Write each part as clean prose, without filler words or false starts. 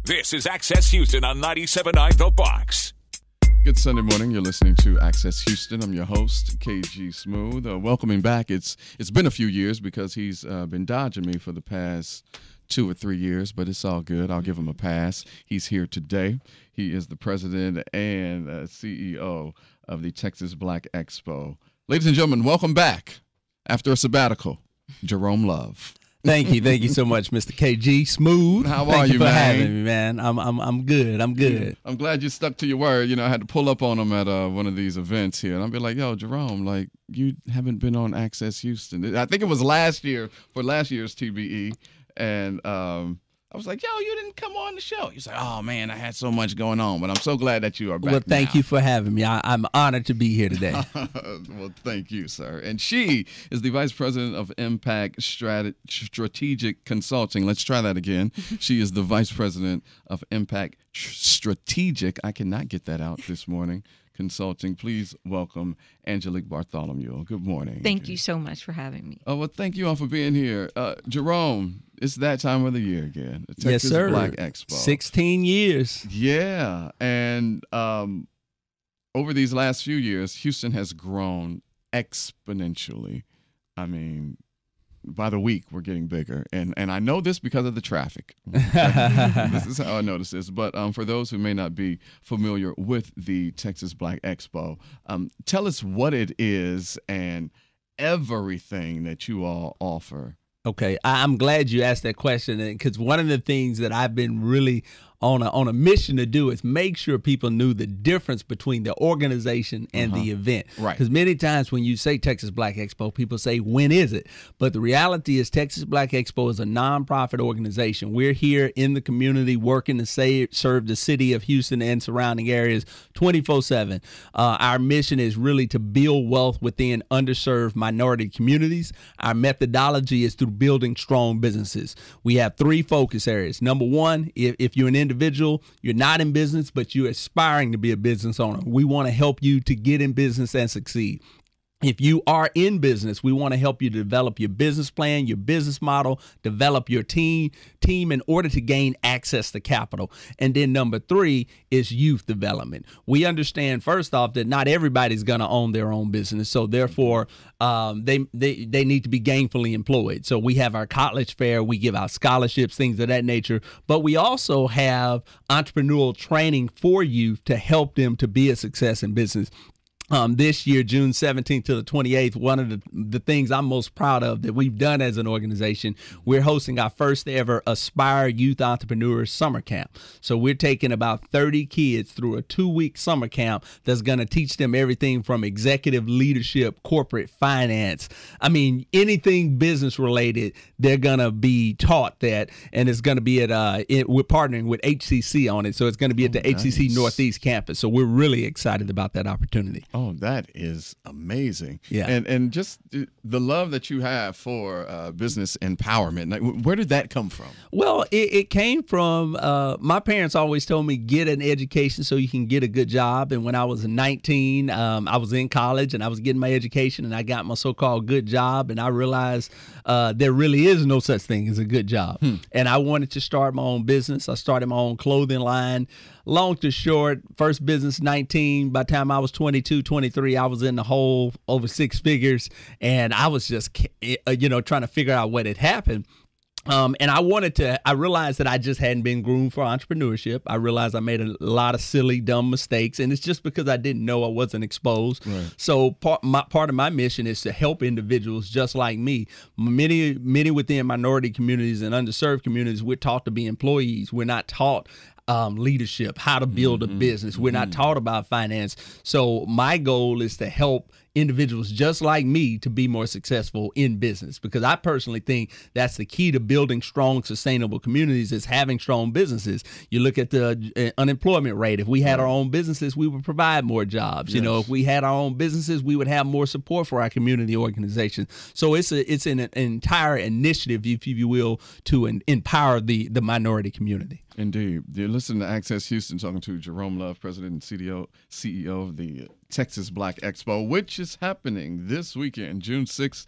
This is Access Houston on 97.9 The Box. Good Sunday morning. You're listening to Access Houston. I'm your host, KG Smooth. Welcoming back. It's been a few years because he's been dodging me for the past 2 or 3 years, but it's all good. I'll give him a pass. He's here today. He is the president and CEO of the Texas Black Expo. Ladies and gentlemen, welcome back after a sabbatical, Jerome Love. Thank you so much, Mr. KG Smooth. How are Thank you, for man? having me, man. I'm good. I'm good. I'm glad you stuck to your word. You know, I had to pull up on him at one of these events here, and I'll be like, "Yo, Jerome, like you haven't been on Access Houston." I think it was last year for last year's TBE, and I was like, "Yo, you didn't come on the show." He's like, "Oh man, I had so much going on," but I'm so glad that you are back. Well, thank now. you for having me. I'm honored to be here today. Well, thank you, sir. And she is the vice president of MPact Strategic Consulting. Let's try that again. She is the vice president of MPact Strategic. I cannot get that out this morning. Consulting. Please welcome Angelique Bartholomew. Good morning. Thank you so much for having me. Oh, well, thank you all for being here. Jerome, it's that time of the year again. The Texas Yes, sir. Black Expo. 16 years. Yeah. And over these last few years, Houston has grown exponentially. I mean, by the week, we're getting bigger. And I know this because of the traffic. This is how I notice this. But for those who may not be familiar with the Texas Black Expo, tell us what it is and everything that you all offer. Okay, I'm glad you asked that question, because one of the things that I've been really on a mission to do is make sure people knew the difference between the organization and the event. Right. Because many times when you say Texas Black Expo, people say, when is it? But the reality is Texas Black Expo is a nonprofit organization. We're here in the community working to serve the city of Houston and surrounding areas 24/7. Our mission is really to build wealth within underserved minority communities. Our methodology is through building strong businesses. We have 3 focus areas. Number one, if you're an individual, you're not in business, but you're aspiring to be a business owner, we want to help you to get in business and succeed. If you are in business, we want to help you develop your business plan, your business model, develop your team in order to gain access to capital. And then number 3 is youth development. We understand, first off, that not everybody's going to own their own business. So therefore, they need to be gainfully employed. So we have our college fair, we give out scholarships, things of that nature. But we also have entrepreneurial training for youth to help them to be a success in business. This year, June 17th to the 28th, one of the things I'm most proud of that we've done as an organization, we're hosting our first ever Aspire Youth Entrepreneurs Summer Camp. So we're taking about 30 kids through a 2-week summer camp that's going to teach them everything from executive leadership, corporate finance. I mean, anything business related, they're going to be taught that. And it's going to be we're partnering with HCC on it. So it's going to be at the HCC Northeast campus. So we're really excited about that opportunity. Oh, that is amazing. Yeah. And just the love that you have for business empowerment. Like, where did that come from? Well, it came from my parents always told me, get an education so you can get a good job. And when I was 19, I was in college and I was getting my education and I got my so-called good job. And I realized there really is no such thing as a good job. And I wanted to start my own business. I started my own clothing line. Long to short, first business 19. By the time I was 22, 23, I was in the hole over 6 figures. And I was just, trying to figure out what had happened. And I realized that I just hadn't been groomed for entrepreneurship. I realized I made a lot of silly, dumb mistakes. And it's just because I didn't know, I wasn't exposed. Right. So part of my mission is to help individuals just like me. Many within minority communities and underserved communities, we're taught to be employees. We're not taught leadership, how to build a business. We're not taught about finance. So my goal is to help individuals just like me to be more successful in business, because I personally think that's the key to building strong, sustainable communities is having strong businesses. You look at the unemployment rate. If we had our own businesses, we would provide more jobs. Yes. You know, if we had our own businesses, we would have more support for our community organizations. So it's an entire initiative, if you will, to empower the minority community. Indeed. You're listening to Access Houston, talking to Jerome Love, President and CEO of the Texas Black Expo, which is happening this weekend, June 6th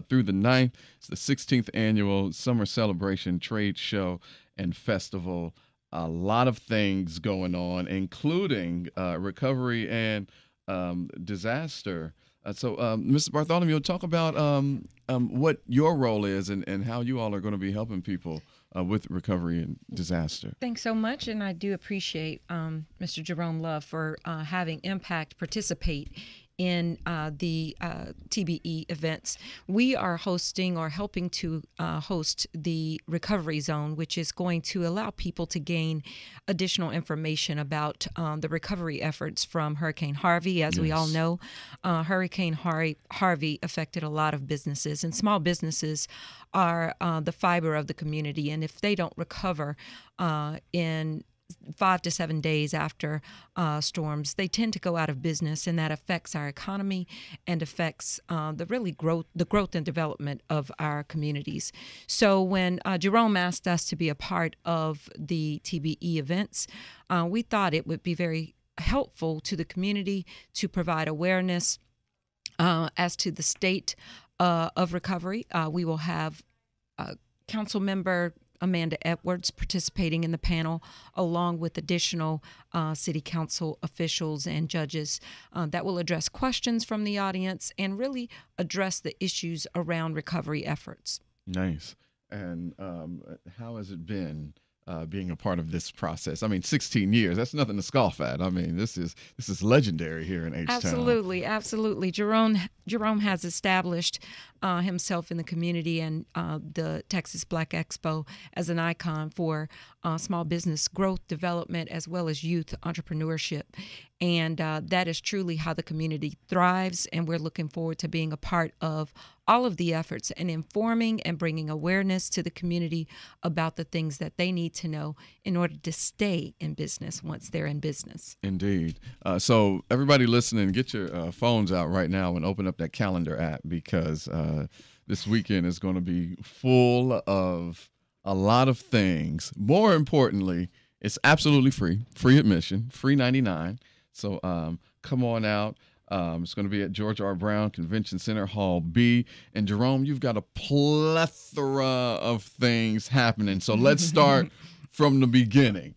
through the 9th. It's the 16th annual Summer Celebration Trade Show and Festival. a lot of things going on, including recovery and disaster. So, Mr. Bartholomew, talk about what your role is and how you all are going to be helping people with recovery and disaster. Thanks so much, and I do appreciate Mr. Jerome Love for having MPact participate in the TBE events. We are hosting or helping to host the Recovery Zone, which is going to allow people to gain additional information about the recovery efforts from Hurricane Harvey. As we all know, Hurricane Harvey affected a lot of businesses, and small businesses are the fiber of the community. And if they don't recover in 5 to 7 days after storms, they tend to go out of business, and that affects our economy and affects the growth and development of our communities. So when Jerome asked us to be a part of the TBE events, we thought it would be very helpful to the community to provide awareness as to the state of recovery. We will have council member Amanda Edwards participating in the panel, along with additional city council officials and judges that will address questions from the audience and really address the issues around recovery efforts. Nice. And how has it been being a part of this process? I mean, 16 years, that's nothing to scoff at. I mean, this is legendary here in H-Town. Absolutely. Jerome has established himself in the community and the Texas Black Expo as an icon for small business growth, development, as well as youth entrepreneurship. And that is truly how the community thrives, and we're looking forward to being a part of all of the efforts and informing and bringing awareness to the community about the things that they need to know in order to stay in business once they're in business. Indeed. So everybody listening, get your phones out right now and open up that calendar app, because this weekend is going to be full of a lot of things. More importantly, it's absolutely free admission, free 99. So come on out. It's going to be at George R. Brown Convention Center, Hall B. And Jerome, you've got a plethora of things happening. So let's start from the beginning.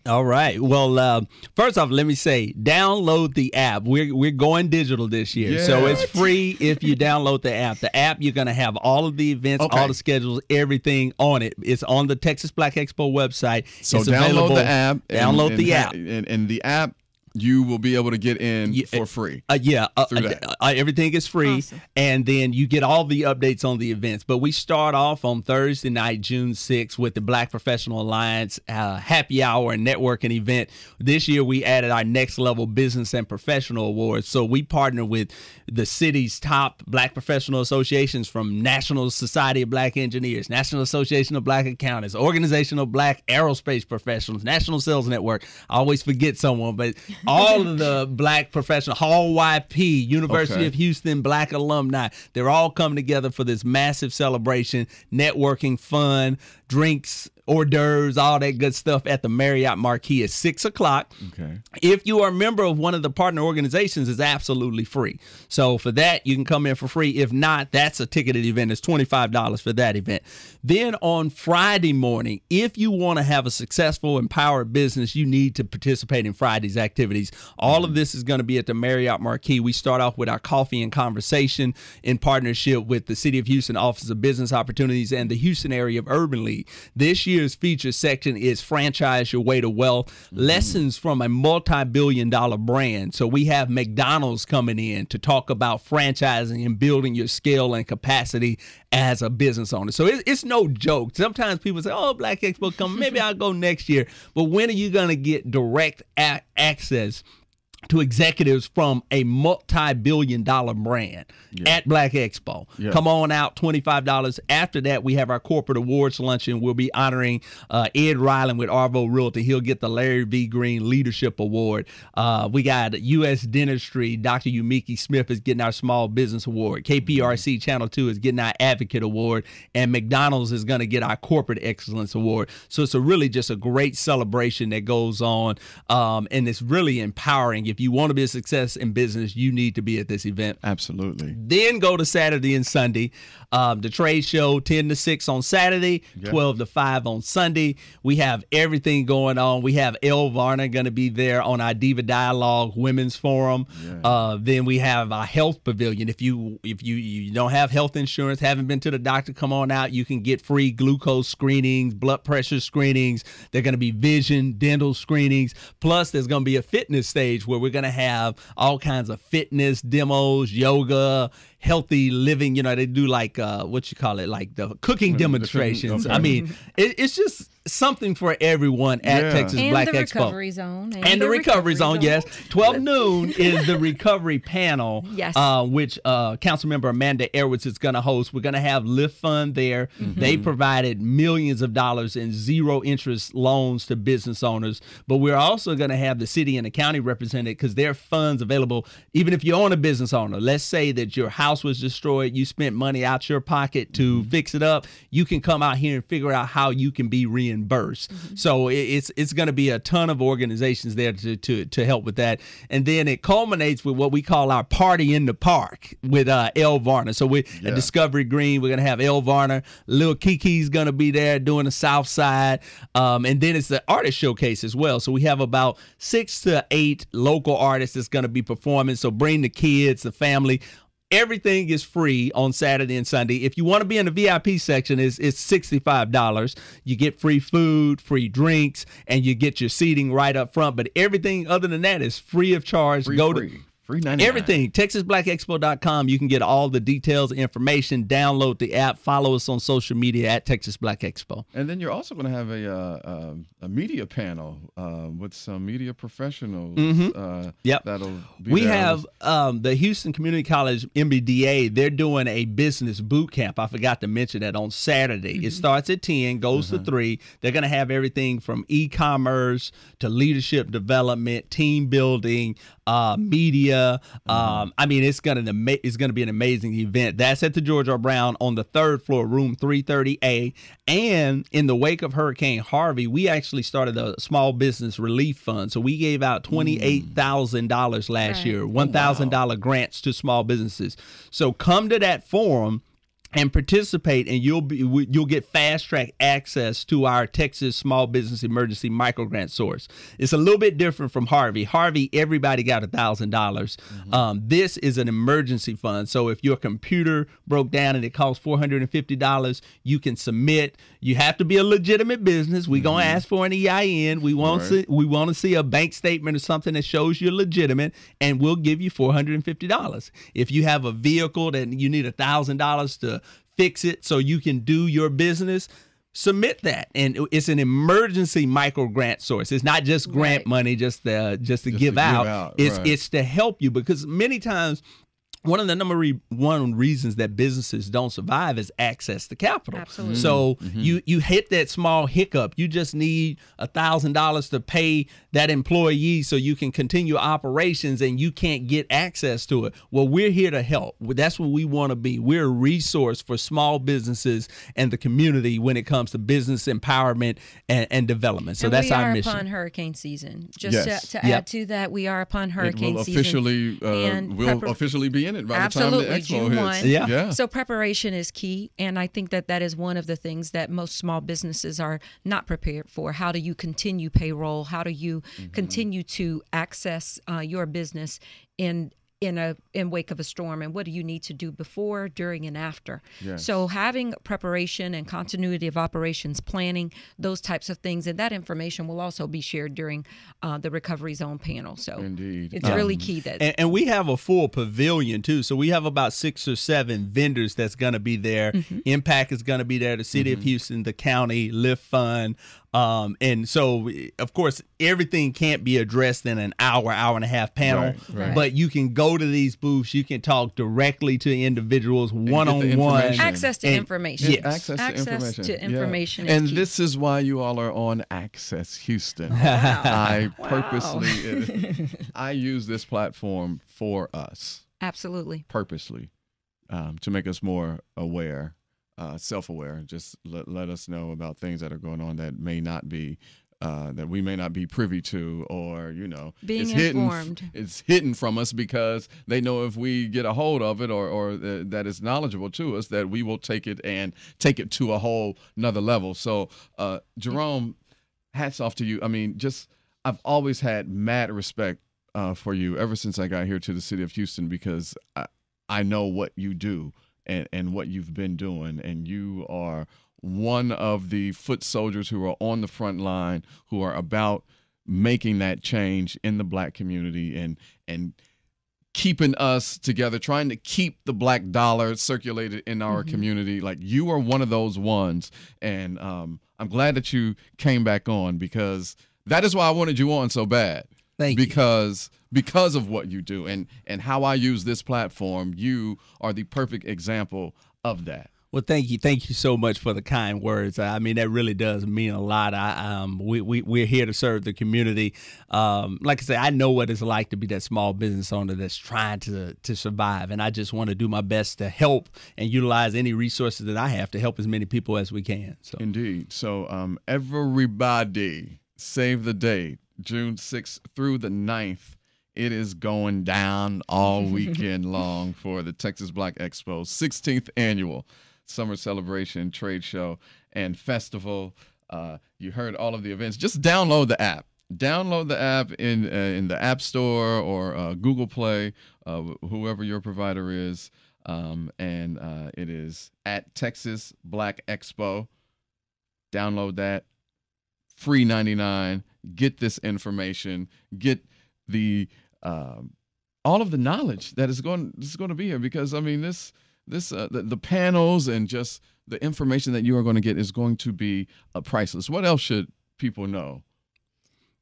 All right. Well, first off, let me say, download the app. We're going digital this year, so it's free if you download the app. The app, you're going to have all of the events, all the schedules, everything on it. It's on the Texas Black Expo website. So download the app. Download the app. And the app, you will be able to get in for free. Everything is free. Awesome. And then you get all the updates on the events. But we start off on Thursday night, June 6th, with the Black Professional Alliance happy hour and networking event. This year, we added our Next Level Business and Professional Awards. So we partner with the city's top Black professional associations, from National Society of Black Engineers, National Association of Black Accountants, Organization of Black Aerospace Professionals, National Sales Network. I always forget someone, but all of the Black professional, Hall YP, University of Houston Black alumni, they're all coming together for this massive celebration, networking, fun, drinks, hors d'oeuvres, all that good stuff at the Marriott Marquis at 6 o'clock. Okay. If you are a member of one of the partner organizations, it's absolutely free. So for that, you can come in for free. If not, that's a ticketed event. It's $25 for that event. Then on Friday morning, if you want to have a successful, empowered business, you need to participate in Friday's activities. All of this is going to be at the Marriott Marquis. We start off with our coffee and conversation in partnership with the City of Houston Office of Business Opportunities and the Houston Area of Urban League. This year's feature section is Franchise Your Way to Wealth, lessons from a multi-billion-dollar brand. So we have McDonald's coming in to talk about franchising and building your skill and capacity as a business owner. So it's no joke. Sometimes people say, oh, Black Expo coming, maybe I'll go next year. But when are you going to get direct access to executives from a multi-billion-dollar brand at Black Expo? Come on out, $25. After that, we have our corporate awards luncheon. We'll be honoring Ed Ryland with Arvo Realty. He'll get the Larry V. Green Leadership Award. We got U.S. Dentistry. Dr. Yumiki Smith is getting our Small Business Award. KPRC Channel 2 is getting our Advocate Award. And McDonald's is going to get our Corporate Excellence Award. So it's really just a great celebration that goes on, and it's really empowering. telling you, if you want to be a success in business, you need to be at this event. Absolutely. Then go to Saturday and Sunday. The trade show, 10 to 6 on Saturday, 12 to 5 on Sunday. We have everything going on. We have Elle Varner going to be there on our Diva Dialogue Women's Forum. Then we have our health pavilion. If you don't have health insurance, haven't been to the doctor, come on out. You can get free glucose screenings, blood pressure screenings. They're going to be vision, dental screenings. Plus, there's going to be a fitness stage where we're going to have all kinds of fitness demos, yoga, healthy living. You know, they do like what you call it, like the cooking demonstrations. Okay. I mean, it's just something for everyone at Texas Black Expo. And the recovery zone. And the recovery zone, yes. 12 noon is the recovery panel, which Councilmember Amanda Edwards is going to host. We're going to have Lift Fund there. They provided millions of dollars in zero interest loans to business owners. But we're also going to have the city and the county represented because there are funds available. Even if you own a business owner, let's say that your house was destroyed, you spent money out your pocket to fix it up, you can come out here and figure out how you can be reimbursed. So it's going to be a ton of organizations there to help with that. And then it culminates with what we call our party in the park with Elle Varner. So we at Discovery Green, we're going to have Elle Varner. Lil Kiki's going to be there doing the South Side. And then it's the artist showcase as well. So we have about 6 to 8 local artists that's going to be performing. So bring the kids, the family. Everything is free on Saturday and Sunday. If you want to be in the VIP section, it's $65. You get free food, free drinks, and you get your seating right up front. But everything other than that is free of charge. Free 99. Everything. TexasBlackExpo.com. You can get all the details, information, download the app, follow us on social media at Texas Black Expo. And then you're also going to have a media panel with some media professionals. That'll be We there. have the Houston Community College MBDA. They're doing a business boot camp. I forgot to mention that on Saturday. It starts at 10, goes to 3. They're going to have everything from e-commerce to leadership development, team building, media. I mean, it's gonna be an amazing event. That's at the George R. Brown on the 3rd floor, room 330A. And in the wake of Hurricane Harvey, we actually started a small business relief fund. So we gave out $28,000 last year, $1,000 grants to small businesses. So come to that forum and participate, and you'll get fast track access to our Texas Small Business Emergency Microgrant source. It's a little bit different from Harvey. Harvey, everybody got $1,000. This is an emergency fund. So if your computer broke down and it costs $450, you can submit. You have to be a legitimate business. We're gonna ask for an EIN. We want to see a bank statement or something that shows you're legitimate, and we'll give you $450. If you have a vehicle that you need $1,000 to fix it so you can do your business, submit that. And it's an emergency micro grant source. It's not just grant money just to give out. It's to help you, because many times one of the number one reasons that businesses don't survive is access to capital. Absolutely. So you hit that small hiccup. You just need $1,000 to pay that employee so you can continue operations, and you can't get access to it. Well, we're here to help. That's what we want to be. We're a resource for small businesses and the community when it comes to business empowerment and development. So that's our mission. We are upon hurricane season. Just to add to that, we are upon hurricane season. We'll officially be in it by Absolutely, the time the expo June hits. 1. Yeah. So preparation is key, and I think that is one of the things that most small businesses are not prepared for. How do you continue payroll? How do you continue to access your business in wake of a storm, and what do you need to do before, during, and after? Yes. So having preparation and continuity of operations planning, those types of things, and that information will also be shared during the Recovery Zone panel. So Indeed. It's really key that. And we have a full pavilion too. So we have about 6 or 7 vendors that's going to be there. MPact is going to be there. The City of Houston, the county, Lift Fund. And so, of course, everything can't be addressed in an hour and a half panel, but you can go to these booths. You can talk directly to individuals one-on-one. Access to information. Yes. Access to information. And is key. this is why you all are on Access Houston. Purposely, I use this platform for us. Absolutely. Purposely, to make us more aware. Self-aware. Just let us know about things that are going on that may not be that we may not be privy to, or being informed. It's hidden from us because they know if we get a hold of it or that is knowledgeable to us, that we will take it to a whole nother level. So, Jerome, hats off to you. I mean, I've always had mad respect for you ever since I got here to the city of Houston, because I know what you do and what you've been doing, and you are one of the foot soldiers who are on the front line, who are about making that change in the Black community and keeping us together, trying to keep the Black dollar circulated in our community. Like, you are one of those ones, and I'm glad that you came back on, because that is why I wanted you on so bad. Thank you. Because of what you do and how I use this platform, you are the perfect example of that. Well, thank you so much for the kind words. I mean, that really does mean a lot. We're here to serve the community. Like I say, I know what it's like to be that small business owner that's trying to survive, and I just want to do my best to help and utilize any resources that I have to help as many people as we can. So indeed. So everybody, save the date, June 6th through the 9th. It is going down all weekend long for the Texas Black Expo, 16th annual summer celebration, trade show, and festival. You heard all of the events. Just download the app. Download the app in the App Store or Google Play, whoever your provider is. And it is at Texas Black Expo. Download that. Free 99. Get this information. Get the all of the knowledge that is going to be here, because I mean the panels and just the information that you are going to get is going to be priceless. What else should people know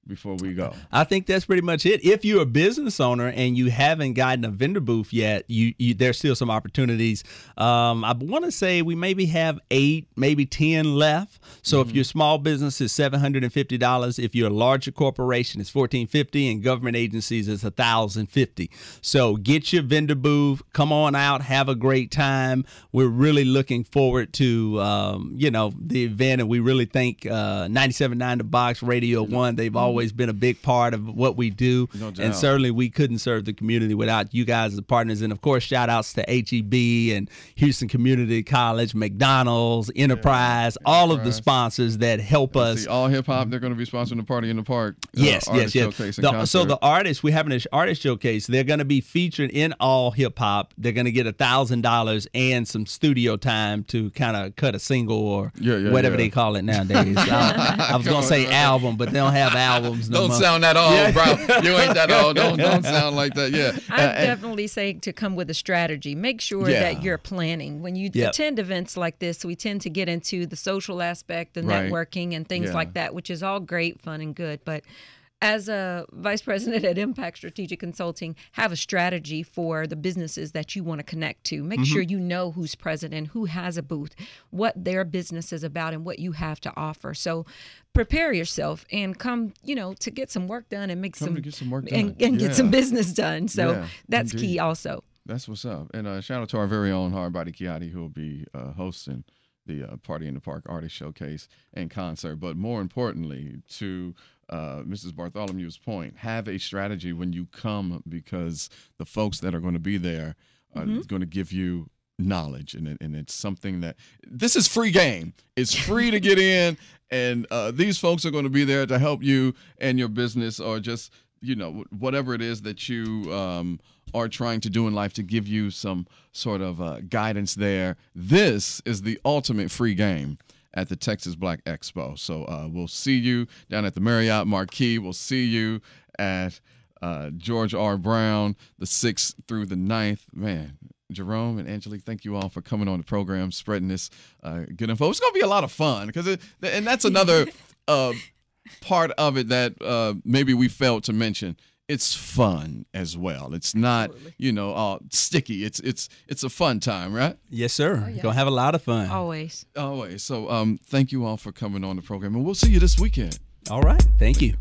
before we go? I think that's pretty much it. If you're a business owner and you haven't gotten a vendor booth yet, there's still some opportunities. I want to say we maybe have 8, maybe 10 left. So if your small business is $750, if you're a larger corporation, it's $1,450, and government agencies is $1,050. So get your vendor booth, come on out, have a great time. We're really looking forward to the event, and we really thank 97.9 The Box, Radio 1. They've always been a big part of what we do. No doubt. And certainly we couldn't serve the community without you guys as partners. And of course, shout outs to HEB and Houston Community College, McDonald's, Enterprise, all of the sponsors that help us. All Hip Hop, they're going to be sponsoring the Party in the Park. Yes. So the artists, we're having an artist showcase. They're going to be featured in All Hip Hop. They're going to get $1,000 and some studio time to kind of cut a single or whatever they call it nowadays. I was going to say album, but they don't have albums. Don't sound that old, bro. You ain't that old. Don't sound like that. Yeah. I definitely say to come with a strategy. Make sure that you're planning. When you attend events like this, we tend to get into the social aspect, the networking, and things like that, which is all great, fun, and good. But as a vice president at MPact Strategic Consulting, have a strategy for the businesses that you want to connect to. Make sure you know who's present and who has a booth, what their business is about, and what you have to offer. So prepare yourself and come, to get some work done and get some work done and get some business done. So that's key also. That's what's up. And shout out to our very own Hardbody Kiati, who will be hosting the Party in the Park Artist Showcase and concert. But more importantly, to Mrs. Bartholomew's point, have a strategy when you come, because the folks that are going to be there are going to give you knowledge, and it's something that this is free game. It's free to get in, and these folks are going to be there to help you and your business, or just whatever it is that you are trying to do in life, to give you some sort of guidance there. This is the ultimate free game at the Texas Black Expo. So we'll see you down at the Marriott Marquis. We'll see you at George R. Brown the 6th through the 9th. Man, Jerome and Angelique, thank you all for coming on the program, spreading this good info. It's going to be a lot of fun, and that's another part of it that maybe we failed to mention. It's fun as well. It's not, all sticky. It's a fun time, right? Yes, sir. Gonna have a lot of fun. Always. So thank you all for coming on the program, and we'll see you this weekend. All right. Thank you.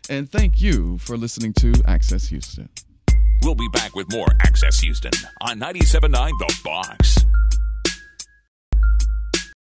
And thank you for listening to Access Houston. We'll be back with more Access Houston on 97.9 The Box.